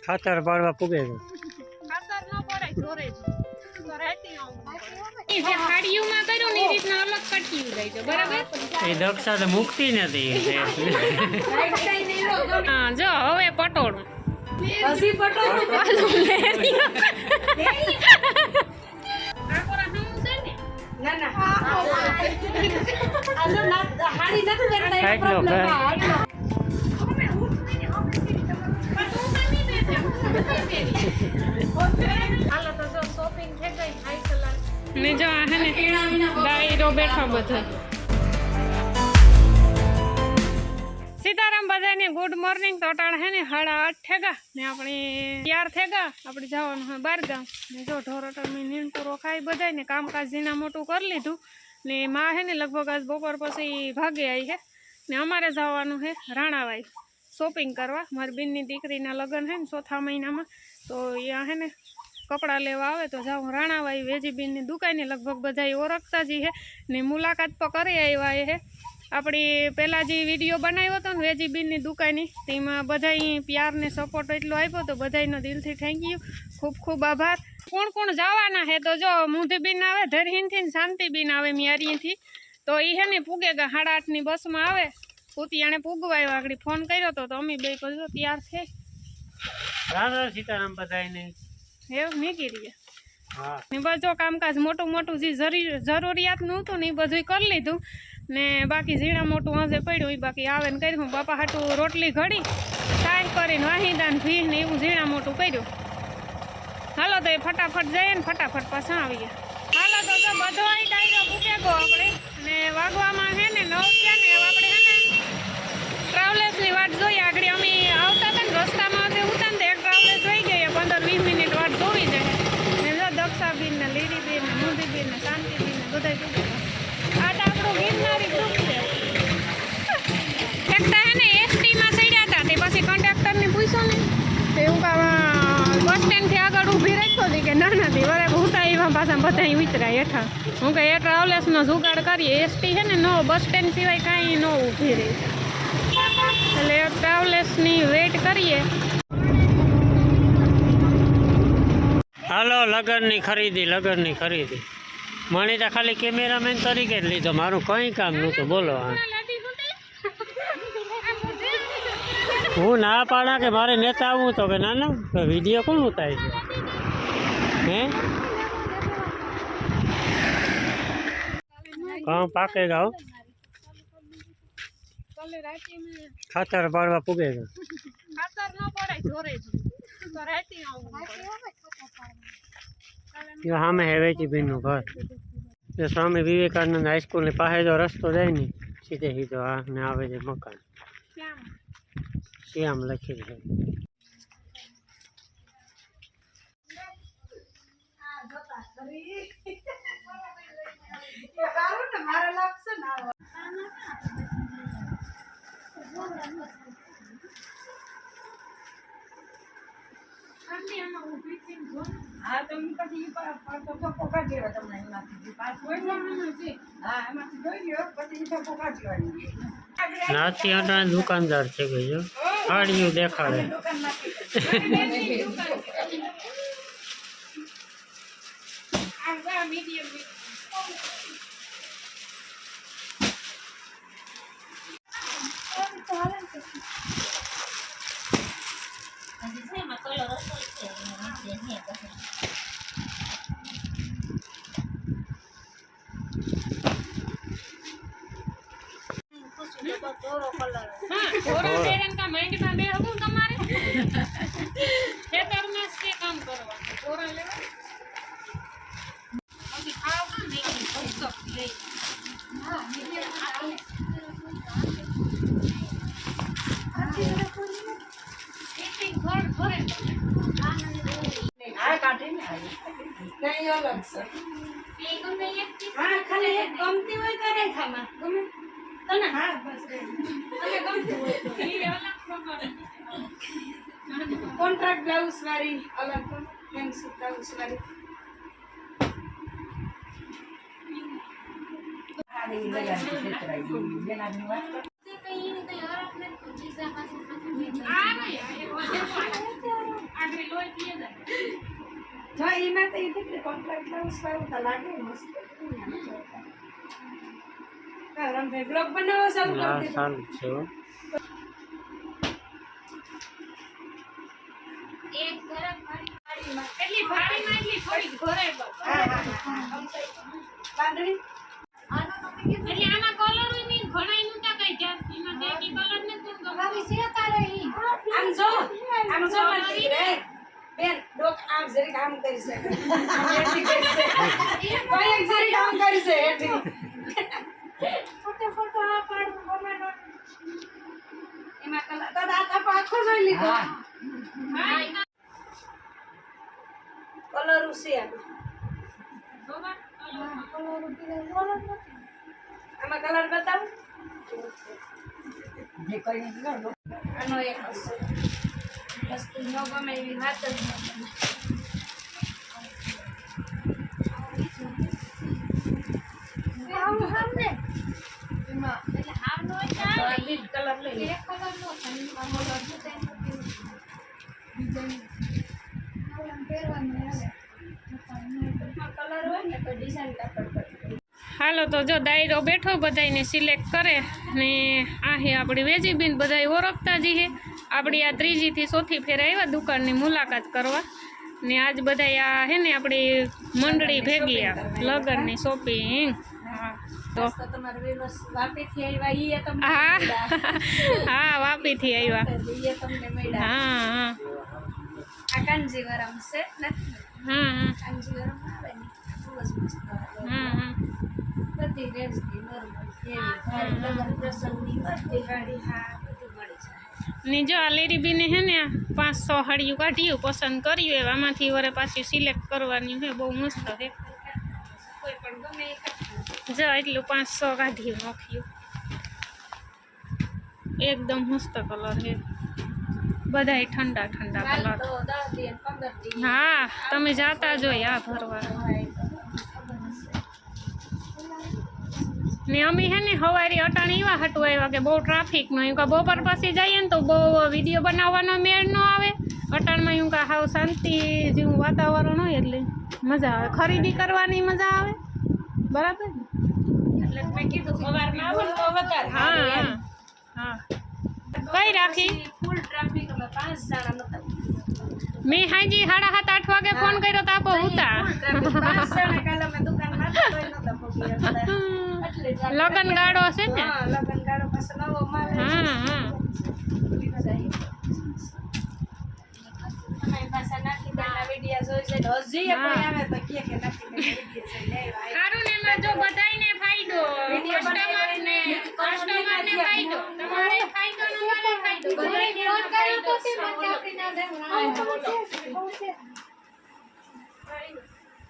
ખાતર પાડવા પૂગે છે. ખાતર ન પડે જોરે તો રહેતી આવું એ જે ખાડીઓમાં કર્યું ને એ રીતના અલગ કટકી જાય છે બરાબર. એ દક્ષા તો મુકતી નથી. હા જો હવે પટોળું હસી પટોળું ના ના આજો ના હાડી નથી કરતા એ પ્રોબ્લેમ હાલો તો જો શોપિંગ થઈ ગઈ હાઈ કલર ને જો આ હે ને ડાયરો બેઠો બધો. સીતારામ બધાને ગુડ મોર્નિંગ. તો અટાણ હે ને 8:30 થેગા ને આપણે તૈયાર થેગા આપણે જવાનું હોય બારગામ ને જો ઢોરોટર મેં નીંદપુરો ખાઈ બધાય ને કામકાજ ઝીણા મોટું કરી લીધું ને માં હે ને લગભગ આજ બપોર પછી ભાગે આવી છે ને અમારે જવાનું છે રાણાવાઈ શોપિંગ કરવા. મારી બેનની દીકરીના લગ્ન છે ને 4થા મહિનામાં તો અહીંયા હે ને કપડાં લેવા આવે તો જાઉં રાણાવાઈ વેજીબીનની દુકાને. લગભગ બધા ઓળખતા જ છે ને મુલાકાત પણ કરી આવ્યા છે. આપણી પહેલાં જે વિડીયો બનાવ્યો હતો ને વેજીબીનની દુકાનની તેમાં બધાય પ્યાર ને સપોર્ટ એટલો આપ્યો તો બધાયનો દિલથી થેન્ક યુ, ખૂબ ખૂબ આભાર. કોણ કોણ જવાના છે તો જો મુંધીબીન આવે ધરહીનથી ને શાંતિબીન આવે મિયારીથી. તો એ છે ને પૂગે ગયા 8:30ની બસમાં આવે પૂતિયાણે પૂગવા આવ્યા. આગળ ફોન કર્યો હતો તો અમે બે કહ્યું તૈયાર છે. રાધા સીતારામ બધાને એવું નીકળી ગયા. હા ને બધું કામકાજ મોટું મોટું જે જરૂરિયાતનું હતું ને એ બધું કરી લીધું ને બાકી ઝીણા મોટું આજે પડ્યું એ બાકી આવે ને કર્યું. બાપા હાટું રોટલી ઘડી સાય કરીને વાહિદાન ભી ને એવું ઝીણા મોટું કર્યું. હાલો તો એ ફટાફટ જઈએ ને ફટાફટ પાછા આવીએ. હાલો તો બધો અહીં ડાયરો પૂકે ગયો આપણે ને વાગવામાં છે ને 9 થયા ને આપણે છે ને ટ્રાવેલર્સની વાટ જોઈએ. આગળ અમે આવતા હતા ને રસ્તામાં ઉતા ને એક ટ્રાવેલર્સ જોઈ ગઈ 15-20 મિનિટ વાટ જોવી જાય ને જો દક્ષાબીન ને લીરીબેન ને મુંધીબેન ને શાંતિબેન ને બધા પૂગે. આ તો આપણું ગિરનારી ગ્રુપ છે. એકતા હે ને એસટીમાં ચડ્યા હતા તે પછી કંડક્ટરને પૂછ્યું ને તો એવું બસ સ્ટેન્ડથી આગળ ઊભી રાખ્યો હતી કે ના નથી વરે ઉતા એવા પાછા બધા ઉતરાય હેઠા. હું કે એ ટ્રાવેલ્સનો જુગાડ કરીએ. એસટી છે ને નો બસ સ્ટેન્ડ સિવાય કાંઈ ન ઊભી રહી એટલે ટ્રાવેલ્સની વેઇટ કરીએ. હાલો લગનની ખરીદી મણીતા ખાલી કેમેરામેન તરીકે જ લીધો, મારું કંઈ કામ નહોતું. બોલો હું ના પાડા કે મારે નેતા આવવું તો કે ના તો વિડીયો કોણ ઉતારી છે હે કામ પાકે ગાઓ ખાતર પાડવા પૂગે છે. ખાતર ન પડે જોરે તો રહેતી આવું સામે હે વેચીબેનનું ઘર. જો સ્વામી વિવેકાનંદ હાઈસ્કૂલની પાસે જો રસ્તો જાય ને સીધે સીધો આ ને આવે છે મકાન શ્યામ લખી છે. હા તો પછી પોકાડ દેવા તમને એમાંથી પાસ હોય ને હા એમાંથી જોઈ લ્યો પછી પોકાડ દેવાની. નાથી અટાણે દુકાનદાર થઈ ગયો સાડીઓ દેખાડે. નહીં અલગ છે. હા ખાલી એક ગમતી હોય તો રેખામાં ગમે તને. હા બસ તને ગમતી હોય તો કોન્ટ્રાક્ટ બ્લાઉઝ વાળી અલગ ફેન્સી બ્લાઉઝ વાળી જો એમાં તો એ દીકરી કોમ્પ્લેટ બ્લાઉઝ સારું તો લાગે મસ્ત રમભાઈ બ્લોગ બનાવવા સારું હા કરી સારું છે હો. એટલી ભારીમાં એટલી થોડીક ભરાય બસ. બાંધણી એટલે આમાં કલર નહીં ઘણાયનું તા કઈ જાત એમાં તે કી કલર ને કોણ ગમે આમ જો મારી દીકરી બેન ડોક આમ જરીક આમ કરી છે એથી કરી છે કોઈ એક જરીક આમ કરી છે એથી ફોટો આ પાડ કોમેન્ટ એમાં કલર તો દાતા આખો જોઈ લીધો હા એમાં કલર ઉસે જોવા આમાં કલર બતાવું જે કોઈ આનો એક હશે વસ્તુ ન ગમે એવી વાત જ નથી એમાં એટલે હાવ નો ચાલે લીડ કલર લઈ લે એક કલર નો થાય કલર હોય ને તો ડિઝાઇન કાપડ પર હાલો તો જો દાયરો બેઠો બધાને સિલેક્ટ કરે ને આ હે આપણી વેજીબીન બધાય ઓળખતા જ હે આપણી આ ત્રીજીથી ચોથી ફેર આવ્યા દુકાનની મુલાકાત કરવા ને આજ બધાય આ હે ને આપણી મંડળી ભેગી આ લગનની શોપિંગ હા તો તો તમારે વિવર્સ વાપીથી આવ્યા ઈ તમને હા મળ્યા. હા વાપીથી આવ્યા ઈ તમને મળ્યા હા હા આ કાંજીવરમ છે ને હા કાંજીવરમ આવે ને બહુ જ મસ્ત આવે હા બધી રેન્જની નોર્મલ એવી લગન પ્રસંગની બધી ગાડી હા બધું મળી જાય ને જો આ લેરીબીને હે ને 500 હાડિયું કાઢ્યું પસંદ કર્યું એમ આમાંથી વરે પાછી સિલેક્ટ કરવાની છે બહુ મસ્ત છે કોઈ પણ ગમે એ કાઢી જો એટલું 500 કાઢ્યું નાખ્યું એકદમ મસ્ત કલર છે બધાય ઠંડા ઠંડા હાલ કલર તો 10 દી અને 15 દી હા તમે જાતા જોઈ આ ભરવા ને અમે હે ને હવારી અટાણી એવા હટવા આવ્યા કે બહુ ટ્રાફિક નો એમ કે બપોર પછી જઈએ ને તો બહુ વિડીયો બનાવવાનો મેળ ન આવે અટાણમાં એમ કે હાવ શાંતિ જેવું વાતાવરણ હોય એટલે મજા આવે ખરીદી કરવાની મજા આવે બરાબર ને એટલે મેં કીધું સવારમાં આવો ને તો વધારે હા સારું એમ. હા કઈ રાખી ફૂલ ટ્રાફિક અમે 5 જણા નતા મેં હાજી 7:30 વાગે ફોન કર્યો તો આપો ઉતા ફૂલ ટ્રાફિક 5 જણા કાલે અમે દુકાનમાં હતા તોય નતા પહોંચી શકતા. એટલે જ લગન ગાળો છે ને હા લગન ગાળો પાસે નવો માલ હા હા અમે પાછા નાખી દેના વિડિયા જોઈ છે હજી એ કોઈ આવે તો કે નાખી દે વિડિયો જોઈ લેવા સારું ને એમાં જો બધાયને ફાયદો વિડિયો કસ્ટમરને ફાયદો તમારે ફાયદો ને મને ફાયદો બધાયને ફોન કર્યો તો તે મને આપી ના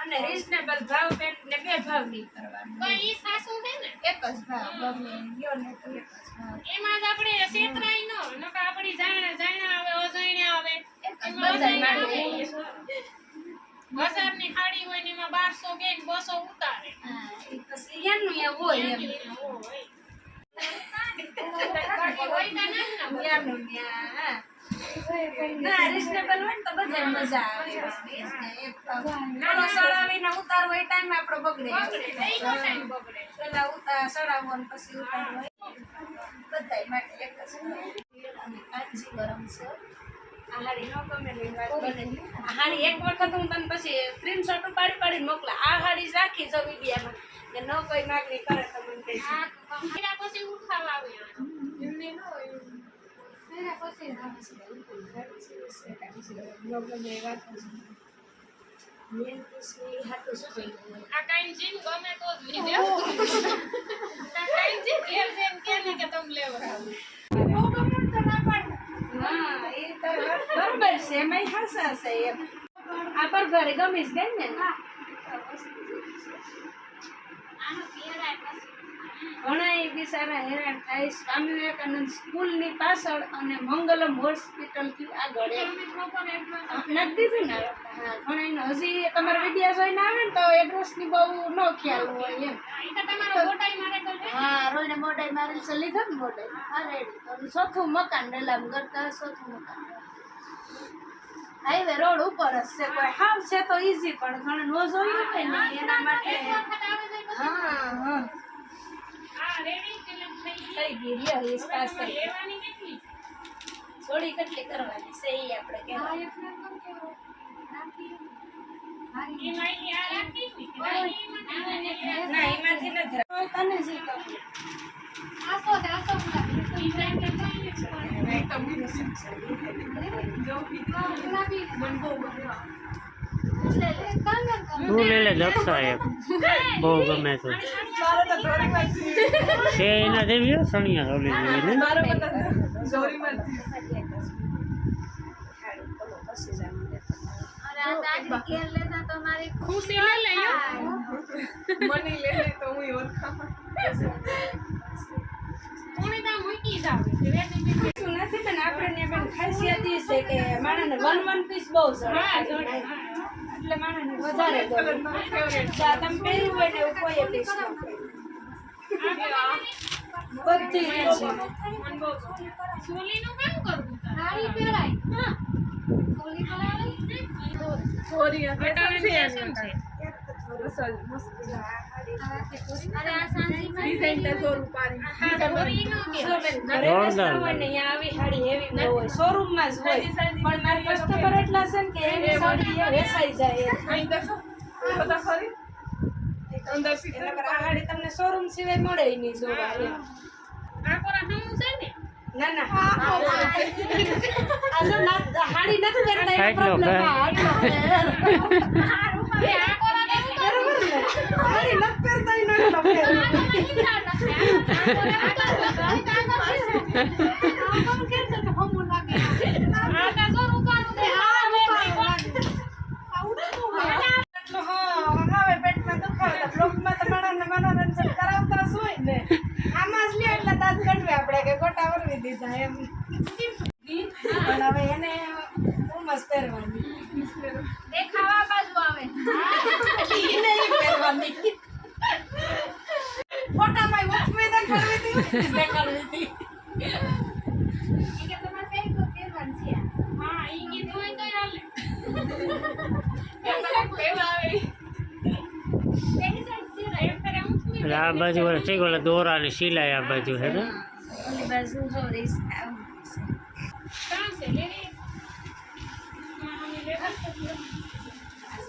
અને રીઝનેબલ ભાવ પેન ને બે ભાવ નહીં કરવાનો પણ ઈ સાસુ છે ને એક જ ભાવ ગમે ગયો ને તો એક જ ભાવ એમાં જ આપણે છેતરાઈ નો નકા આપણી જાણ્યા આવે અજાણ્યા આવે એમાં બધા અજાણ્યા માટે આવે 1000 ની ખાડી હોય ને એમાં 1200 કે 200 ઉતારે હા એ પછી એનું એ હોય એમ યાનું ન્યા હા ના રીઝનેબલ હોય ને તો બધા મજા આવે એક ભાવ ઓલો સળાવીને ઉતારવો એ ટાઈમ આપણો બગડે પેલા સળાવો ને પછી ઉતારવો બધાય માટે એક જ અને કાચી ગરમ છે આ હાડી ન ગમે ને વાત બનેલી આ હાડી એક વખત હું તને પછી સ્ક્રીનશોટ પાડીને મોકલા આ હાડી જ રાખી જો વિડીયામાં ને ન કોઈ માગણી કરે તો મને કહીશ પછી ઉઠાવા આવે એમને ન હોય મેરા પછી આ કાઈ જીન ગમે તો જ લીધે આ કાઈ જી ઘેર જેમ કે ને કે તમે લેવા હા એ તો બરોબર છે એમાં હાસા છે એમ આ પર ઘરે ગમીશ ગઈ ને ઘણા એ બિચારા હેરાન થાય સ્વામી વિવેકાનંદ સ્કૂલની પાછળ અને મંગલમ હોસ્પિટલથી આગળ નથી દીધું ને હા ઘણા એનો હજી તમારા વિડીયો જોઈને આવે ને તો એડ્રેસની બહુ ન ખ્યાલ હોય એમ ઈ તો તમારો ગોટાઈ મારે તો હા રોઈને મોઢાઈ મારેલ છે લીધો ને મોઢાઈ હા રેડી ચોથું મકાન રેલામ કરતા ચોથું મકાન હાઈવે રોડ ઉપર જ છે કોઈ હાવ છે તો ઈઝી પણ ઘણા નો જોયું હોય ને એના માટે હા હા થઈ ગઈ રિયલ પાસ થઈ ગઈ. થોડી કેટલી કરવાની છે ઈ આપણે કહેવાય. ના એમાંથી નથી તને જી કહું તું લઈ લે દક્ષા એક બહુ ગમે છે છે એના જેવી હો, સણિયા ઓલી જેવી ને ખુશી લે લે શું નથી પણ આપણે પણ ખાસિયત ઈ છે કે માણસને વન પીસ બહુ સરસ એટલે માણસને વધારે ગમે. તમે પહેર્યું હોય ને એવું કોઈ પીસ ન બધી રેન્જ સોલીનું કામ કરવું શોરૂમમાં જ હોય પણ મારા કસ્ટમર એટલા છે ને કે એની સાડી વેચાઈ જાય એટલે આ સાડી તમને શોરૂમ સિવાય મળે નહીં જોવા એમ. આ કોરા હમું છે ને ના ના આ જો ના હાડી નથી પહેરતા એનો આટલો પ્રોબ્લેમ ભાઈ. આ કોરા ને બરોબર ને હાડી નથી પહેરતા એનો એટલો પ્રોબ્લેમ. હવે પેટમાં દુખાવે તો બ્લોકમાં તો માણસને મનોરંજન કરાવતા જ હોય ને આમાં જ લે એટલે દાંત કઢવે આપણે કે ગોટા વરવી દીધા એમ પણ હવે એને ઉમસ પહેરવાની દેખાવા બાજુ આવે એને ઈ પહેરવાની ફોટામાં વચમે દેખાડવી હતી કે તમારે પહેરવાની છે હા ઈ કીધું હોય તો હાલે એટલે આ બાજુ ઓલા ઠીક ઓલા દોરાની સિલાઈ આ બાજુ છે ને ઓલી બાજુ જો રીસ કામ છે લે રે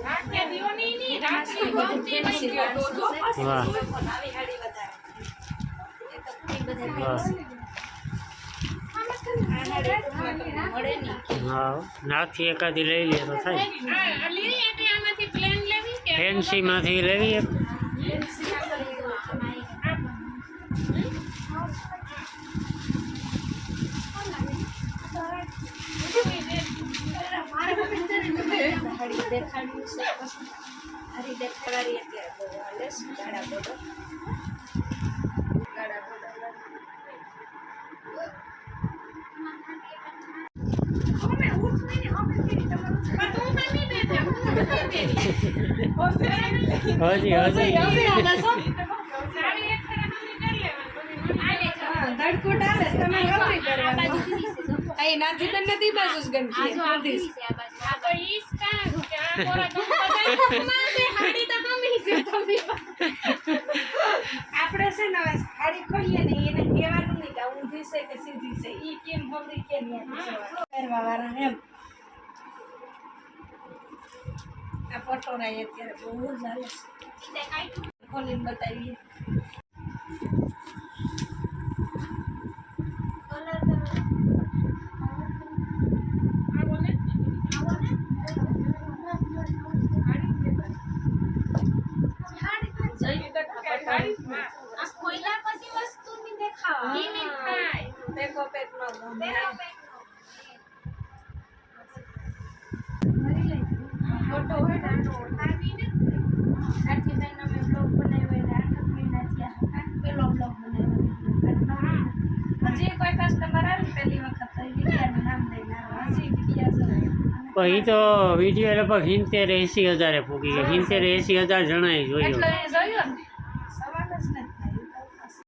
રાખે દીવો ની ની રાખે ગમતી નહીં વાહ આવી હાડી વધારે એ તો ઘણી બધી વાહ મળે નહીં હા નાથી એકાદી લઈ લે તો થાય આ લીરી એટલે આમાંથી પ્લેન લેવી કે ફેન્સી માંથી લેવી એક હાડી દેખાડ્યું છે હાડી દેખાડી અત્યારે બહુ હાલે છે ગાડા બોર્ડર ગાડા બોર્ડર હજી ધડકુટ આવે તમે ગમી કરવાનું અહીં નાથી તો નથી બાજુ જ ગમતી આ તો ઈસ કા કે આ કોરા ગમ બધાય માસે હાડી તો ગમી છે તમે આપણે છે ને હવે સાડી ખોલીએ ને એને કહેવાનું નહીં કે ઊંધી છે કે સીધી છે ઈ કેમ ખબરી કેમ કરવા વાળા એમ આ પટોરા અત્યારે બહુ જ હાલે છે ખોલીને બતાવીએ ફોટો હોય ને આથી બેન અમે બ્લોગ બનાવ્યો એટલે 8 મહિના થયા પેલો બ્લોગ બનાવ્યો હજી કોઈ કસ્ટમર આવે પહેલી વખત તો વિડિયાનું નામ લઈને આવે હજી વિડિયા પણ એ તો વિડીયો લગભગ 70-80 હજારે પૂગી ગયા 70-80 હજાર જણાએ એટલે જોયું એ જોયું